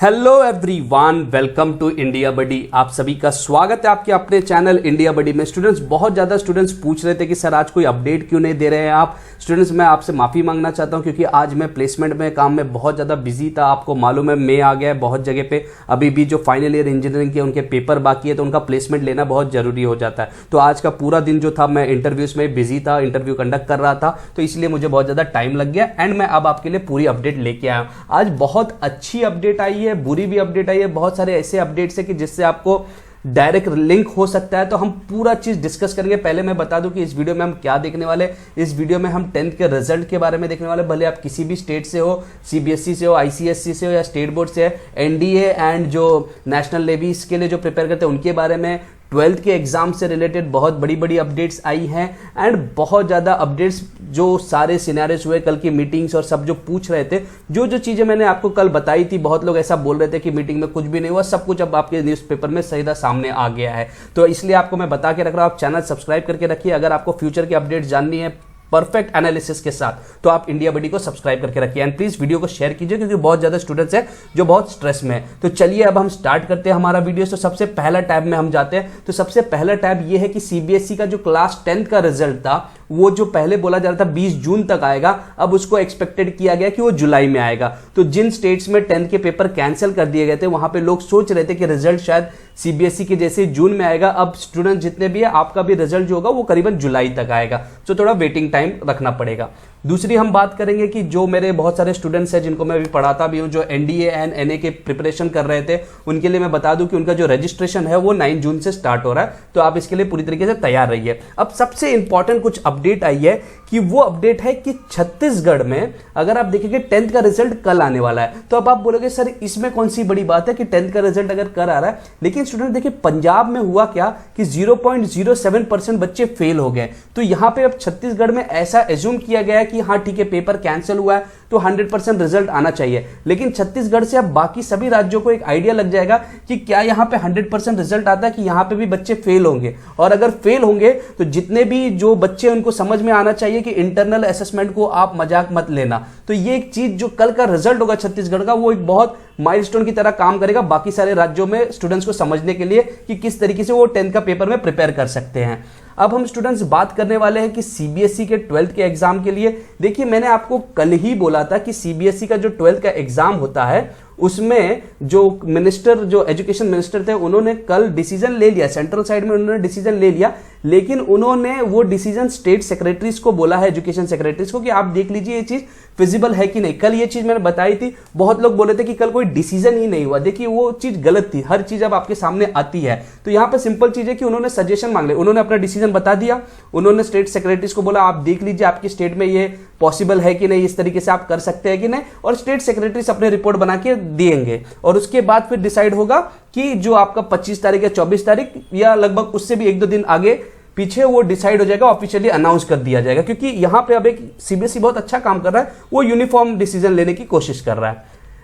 Hello everyone, welcome to India buddy. आप सभी का स्वागत है आपके अपने चैनल इंडिया बडी में। स्टूडेंट्स, बहुत ज़्यादा स्टूडेंट्स पूछ रहे थे कि सर आज कोई अपडेट क्यों नहीं दे रहे हैं आप। स्टूडेंट्स, मैं आपसे माफ़ी मांगना चाहता हूं क्योंकि आज मैं प्लेसमेंट में काम में बहुत ज़्यादा बिजी था। आपको मालूम है मई आ गया है, बहुत जगह पे अभी भी जो फाइनल ईयर इंजीनियरिंग के उनके पेपर बाकी है तो उनका प्लेसमेंट लेना बहुत ज़रूरी हो जाता है। तो आज का पूरा दिन जो था मैं इंटरव्यूज़ में बिजी था, इंटरव्यू कंडक्ट कर रहा था, तो इसलिए मुझे बहुत ज़्यादा टाइम लग गया एंड मैं अब आपके लिए पूरी अपडेट लेके आया हूँ। आज बहुत अच्छी अपडेट आई है, बुरी भी अपडेट आई है। बहुत सारे ऐसे अपडेट्स है कि जिससे आपको डायरेक्ट लिंक हो सकता है, तो हम पूरा चीज डिस्कस करेंगे। पहले मैं बता दूं कि इस वीडियो में हम क्या देखने वाले। इस वीडियो में हम 10th के रिजल्ट के बारे में देखने वाले। भले आप किसी भी स्टेट से हो, सीबीएसई से हो, आईसीएसई से हो या स्टेट बोर्ड से है, एनडीए एंड जो नेशनल लेवीज के लिए जो प्रिपेयर करते हैं उनके बारे में, 12th के एग्जाम से रिलेटेड बहुत बड़ी बड़ी अपडेट्स आई हैं एंड बहुत ज़्यादा अपडेट्स जो सारे सिनेरियोस हुए, कल की मीटिंग्स और सब जो पूछ रहे थे, जो चीज़ें मैंने आपको कल बताई थी। बहुत लोग ऐसा बोल रहे थे कि मीटिंग में कुछ भी नहीं हुआ, सब कुछ अब आपके न्यूज़पेपर में सीधा सामने आ गया है। तो इसलिए आपको मैं बता के रख रहा हूँ, आप चैनल सब्सक्राइब करके रखिए। अगर आपको फ्यूचर की अपडेट्स जाननी है परफेक्ट एनालिसिस के साथ, तो आप इंडिया बडी को सब्सक्राइब करके रखिए एंड प्लीज वीडियो को शेयर कीजिए क्योंकि बहुत ज्यादा स्टूडेंट्स हैं जो बहुत स्ट्रेस में है। तो चलिए अब हम स्टार्ट करते हैं हमारा वीडियो। तो सबसे पहला टैब में हम जाते हैं। तो सबसे पहला टैब ये है कि सीबीएसई का जो क्लास 10th का रिजल्ट था, वो जो पहले बोला जा रहा था 20 जून तक आएगा, अब उसको एक्सपेक्टेड किया गया कि वो जुलाई में आएगा। तो जिन स्टेट्स में 10th के पेपर कैंसिल कर दिए गए थे, वहां पे लोग सोच रहे थे कि रिजल्ट शायद सीबीएसई के जैसे जून में आएगा। अब स्टूडेंट जितने भी है, आपका भी रिजल्ट जो होगा वो करीबन जुलाई तक आएगा। तो थोड़ा वेटिंग टाइम रखना पड़ेगा। दूसरी हम बात करेंगे कि जो मेरे बहुत सारे स्टूडेंट्स हैं जिनको मैं अभी पढ़ाता भी हूं, जो एनडीए एंड एनए के प्रिपरेशन कर रहे थे, उनके लिए मैं बता दूं कि उनका जो रजिस्ट्रेशन है वो 9 जून से स्टार्ट हो रहा है। तो आप इसके लिए पूरी तरीके से तैयार रहिए। अब सबसे इंपॉर्टेंट कुछ अपडेट आई है कि वो अपडेट है कि छत्तीसगढ़ में अगर आप देखेंगे 10th का रिजल्ट कल आने वाला है। तो अब आप बोलोगे सर इसमें कौन सी बड़ी बात है कि 10th का रिजल्ट अगर कल आ रहा है, लेकिन स्टूडेंट देखिए पंजाब में हुआ क्या कि 0.07% बच्चे फेल हो गए। तो यहां पे अब छत्तीसगढ़ में ऐसा एज्यूम किया गया है कि हाँ ठीक है, पेपर कैंसिल हुआ है तो 100% रिजल्ट आना चाहिए। लेकिन छत्तीसगढ़ से अब बाकी सभी राज्यों को एक आइडिया लग जाएगा कि क्या यहां पे 100% रिजल्ट आता है कि यहां पे भी बच्चे फेल होंगे। और अगर फेल होंगे तो जितने भी जो बच्चे उनको समझ में आना चाहिए कि इंटरनल असेसमेंट को आप मजाक मत लेना। तो ये एक चीज जो कल का रिजल्ट होगा छत्तीसगढ़ का, वो एक बहुत माइलस्टोन की तरह काम करेगा बाकी सारे राज्यों में स्टूडेंट्स को समझने के लिए कि किस तरीके से वो 10th का पेपर में प्रिपेयर कर सकते हैं। अब हम स्टूडेंट्स बात करने वाले हैं कि सीबीएसई के 12th के एग्जाम के लिए। देखिए मैंने आपको कल ही बोला था कि सीबीएसई का जो 12th का एग्जाम होता है उसमें जो मिनिस्टर, जो एजुकेशन मिनिस्टर थे, उन्होंने कल डिसीजन ले लिया, सेंट्रल साइड में उन्होंने डिसीजन ले लिया, लेकिन उन्होंने वो डिसीजन स्टेट सेक्रेटरीज को बोला है, एजुकेशन सेक्रेटरीज को, कि आप देख लीजिए ये चीज फिजिबल है कि नहीं। कल ये चीज मैंने बताई थी, बहुत लोग बोले थे कि कल कोई डिसीजन ही नहीं हुआ। देखिए वो चीज गलत थी, हर चीज अब आपके सामने आती है। तो यहां पे सिंपल चीज है कि उन्होंने सजेशन मांग लिया, उन्होंने अपना डिसीजन बता दिया, उन्होंने स्टेट सेक्रेटरीज को बोला आप देख लीजिए आपकी स्टेट में ये पॉसिबल है कि नहीं, इस तरीके से आप कर सकते हैं कि नहीं, और स्टेट सेक्रेटरीज अपने रिपोर्ट बना के देंगे और उसके बाद फिर डिसाइड होगा कि जो आपका 25 तारीख या 24 तारीख या लगभग उससे भी 1-2 दिन आगे पीछे वो डिसाइड हो जाएगा, ऑफिशियली अनाउंस कर दिया जाएगा। क्योंकि यहां पे अब एक सीबीएसई बहुत अच्छा काम कर रहा है, वो यूनिफॉर्म डिसीजन लेने की कोशिश कर रहा है।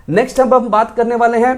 नेक्स्ट अब हम बात करने वाले हैं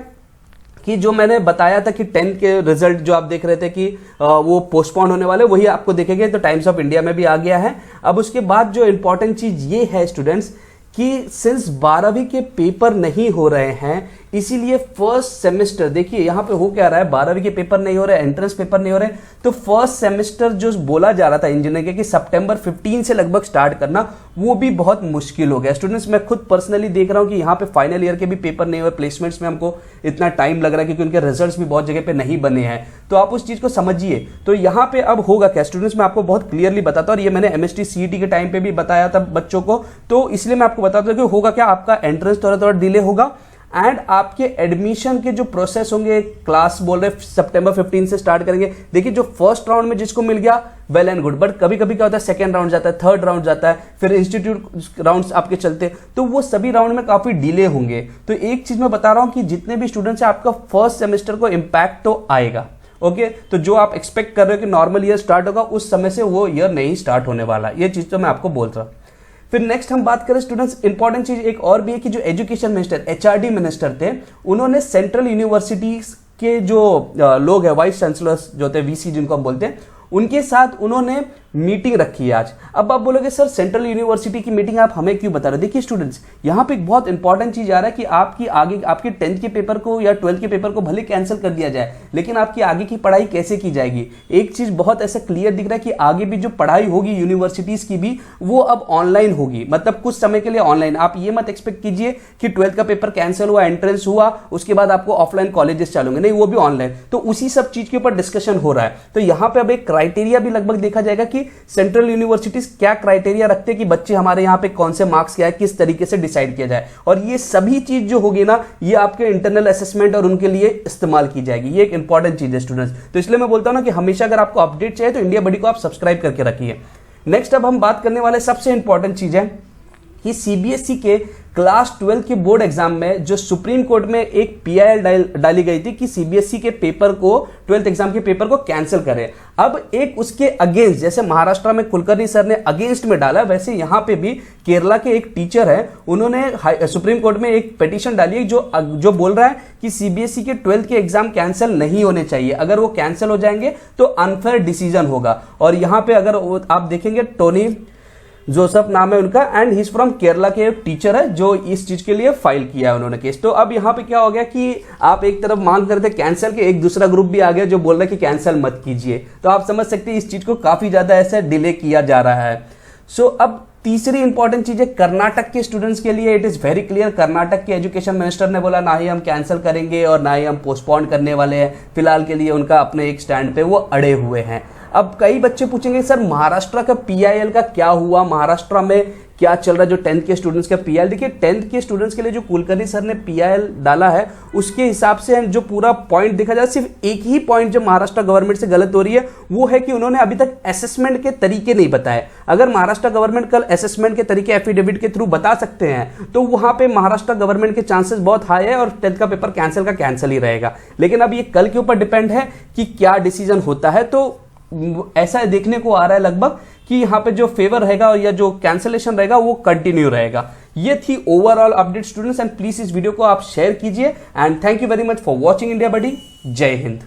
कि जो मैंने बताया था कि 10th के रिजल्ट जो आप देख रहे थे कि वो पोस्टपोन होने वाले, वही आपको देखेंगे। तो टाइम्स ऑफ इंडिया में भी आ गया है। अब उसके बाद जो इंपॉर्टेंट चीज ये है स्टूडेंट्स कि सिंस 12वीं के पेपर नहीं हो रहे हैं, इसीलिए फर्स्ट सेमेस्टर, देखिए यहां पे हो क्या रहा है, 12वीं के पेपर नहीं हो रहे, एंट्रेंस पेपर नहीं हो रहे, तो फर्स्ट सेमेस्टर जो बोला जा रहा था इंजीनियरिंग के कि सितंबर 15 से लगभग स्टार्ट करना, वो भी बहुत मुश्किल हो गया। स्टूडेंट्स, मैं खुद पर्सनली देख रहा हूं कि यहाँ पे फाइनल ईयर के भी पेपर नहीं हुए, प्लेसमेंट्स में हमको इतना टाइम लग रहा है क्योंकि उनके रिजल्ट्स भी बहुत जगह पे नहीं बने हैं। तो आप उस चीज को समझिए। तो यहाँ पे अब होगा क्या स्टूडेंट्स, मैं आपको बहुत क्लियरली बताता हूँ, और ये मैंने एमएसटी सीईटी के टाइम पे भी बताया था बच्चों को, तो इसलिए मैं आपको बताता हूँ कि होगा क्या, आपका एंट्रेंस थोड़ा डिले होगा एंड आपके एडमिशन के जो प्रोसेस होंगे, क्लास बोल रहे सितंबर 15 से स्टार्ट करेंगे। देखिए जो फर्स्ट राउंड में जिसको मिल गया वेल एंड गुड, बट कभी कभी क्या होता है सेकंड राउंड जाता है, थर्ड राउंड जाता है, फिर इंस्टीट्यूट राउंड्स आपके चलते, तो वो सभी राउंड में काफी डिले होंगे। तो एक चीज मैं बता रहा हूं कि जितने भी स्टूडेंट्स हैं, आपका फर्स्ट सेमेस्टर को इंपैक्ट तो आएगा। ओके, तो जो आप एक्सपेक्ट कर रहे हो कि नॉर्मल ईयर स्टार्ट होगा, उस समय से वो ईयर नहीं स्टार्ट होने वाला, ये चीज तो मैं आपको बोल रहा हूं। फिर नेक्स्ट हम बात करें स्टूडेंट्स, इंपॉर्टेंट चीज एक और भी है कि जो एजुकेशन मिनिस्टर, एचआरडी मिनिस्टर थे, उन्होंने सेंट्रल यूनिवर्सिटीज के जो लोग हैं, वाइस चांसलर्स जो होते हैं, वीसी जिनको हम बोलते हैं, उनके साथ उन्होंने मीटिंग रखी है आज। अब आप बोलोगे सर सेंट्रल यूनिवर्सिटी की मीटिंग आप हमें क्यों बता रहे हो? देखिए स्टूडेंट्स, यहाँ पे एक बहुत इंपॉर्टेंट चीज आ रहा है कि आपकी आगे आपके 10th के पेपर को या 12th के पेपर को भले कैंसिल कर दिया जाए, लेकिन आपकी आगे की पढ़ाई कैसे की जाएगी? एक चीज बहुत ऐसा क्लियर दिख रहा है कि आगे भी जो पढ़ाई होगी यूनिवर्सिटीज की भी, वो अब ऑनलाइन होगी, मतलब कुछ समय के लिए ऑनलाइन। आप ये मत एक्सपेक्ट कीजिए कि 12th का पेपर कैंसिल हुआ, एंट्रेंस हुआ, उसके बाद आपको ऑफलाइन कॉलेजेस चालू होंगे, नहीं, वो भी ऑनलाइन। तो उसी सब चीज के ऊपर डिस्कशन हो रहा है। तो यहां पे अब एक क्राइटेरिया भी लगभग देखा जाएगा कि सेंट्रल यूनिवर्सिटीज क्या क्राइटेरिया रखते हैं कि बच्चे हमारे यहां पे कौन से मार्क्स क्या है, किस तरीके से डिसाइड किया जाए। और ये सभी चीज जो होगी ना, ये आपके इंटरनल असेसमेंट और उनके लिए इस्तेमाल की जाएगी। ये एक इंपॉर्टेंट चीज है स्टूडेंट्स। तो इसलिए मैं बोलता हूं ना कि हमेशा अगर आपको अपडेट चाहिए तो इंडिया बडी को आप सब्सक्राइब करके रखिए। नेक्स्ट अब हम बात करने वाले सबसे इंपॉर्टेंट चीज है कि सीबीएसई के क्लास 12 के बोर्ड एग्जाम में जो सुप्रीम कोर्ट में एक पीआईएल डाली गई थी कि सीबीएसई के पेपर को, 12th एग्जाम के पेपर को कैंसिल करें। अब एक उसके अगेंस्ट, जैसे महाराष्ट्र में कुलकर्णी सर ने अगेंस्ट में डाला, वैसे यहां पे भी केरला के एक टीचर है, उन्होंने सुप्रीम कोर्ट में एक पिटीशन डाली है जो बोल रहा है कि सीबीएसई के 12th के एग्जाम कैंसिल नहीं होने चाहिए। अगर वो कैंसिल हो जाएंगे तो अनफेयर डिसीजन होगा। और यहां पर अगर आप देखेंगे, टोनी जोसेफ नाम है उनका, and he is from Kerala के टीचर है जो इस चीज के लिए फाइल किया है उन्होंने केस। तो अब यहाँ पे क्या हो गया कि आप एक तरफ मांग करते कैंसिल के, एक दूसरा ग्रुप भी आ गया जो बोल रहा है कि कैंसिल मत कीजिए। तो आप समझ सकते हैं इस चीज को काफी ज्यादा ऐसे डिले किया जा रहा है। सो अब तीसरी इंपॉर्टेंट चीज है कर्नाटक के स्टूडेंट्स के लिए। It is very clear, Karnataka के एजुकेशन मिनिस्टर ने बोला ना ही हम कैंसिल करेंगे और ना ही हम पोस्टपोन करने वाले हैं। फिलहाल के लिए उनका अपने एक स्टैंड पे वो अड़े हुए हैं। अब कई बच्चे पूछेंगे सर महाराष्ट्र का पीआईएल का क्या हुआ, महाराष्ट्र में क्या चल रहा है जो 10th के स्टूडेंट्स का पीआईएल? देखिए 10th के स्टूडेंट्स के लिए जो कुलकर्णी सर ने पीआईएल डाला है, उसके हिसाब से जो पूरा पॉइंट देखा जाए, सिर्फ एक ही पॉइंट जो महाराष्ट्र गवर्नमेंट से गलत हो रही है वो है कि उन्होंने अभी तक असेसमेंट के तरीके नहीं बताए। अगर महाराष्ट्र गवर्नमेंट कल असेसमेंट के तरीके एफिडेविट के थ्रू बता सकते हैं तो वहां पे महाराष्ट्र गवर्नमेंट के चांसेस बहुत हाई है और 10th का पेपर कैंसिल ही रहेगा। लेकिन अब ये कल के ऊपर डिपेंड है कि क्या डिसीजन होता है। तो ऐसा देखने को आ रहा है लगभग कि यहाँ पे जो फेवर रहेगा या जो कैंसिलेशन रहेगा वो कंटिन्यू रहेगा। ये थी overall update students, and please इस वीडियो को आप शेयर कीजिए। And thank you very much for watching India buddy. जय हिंद।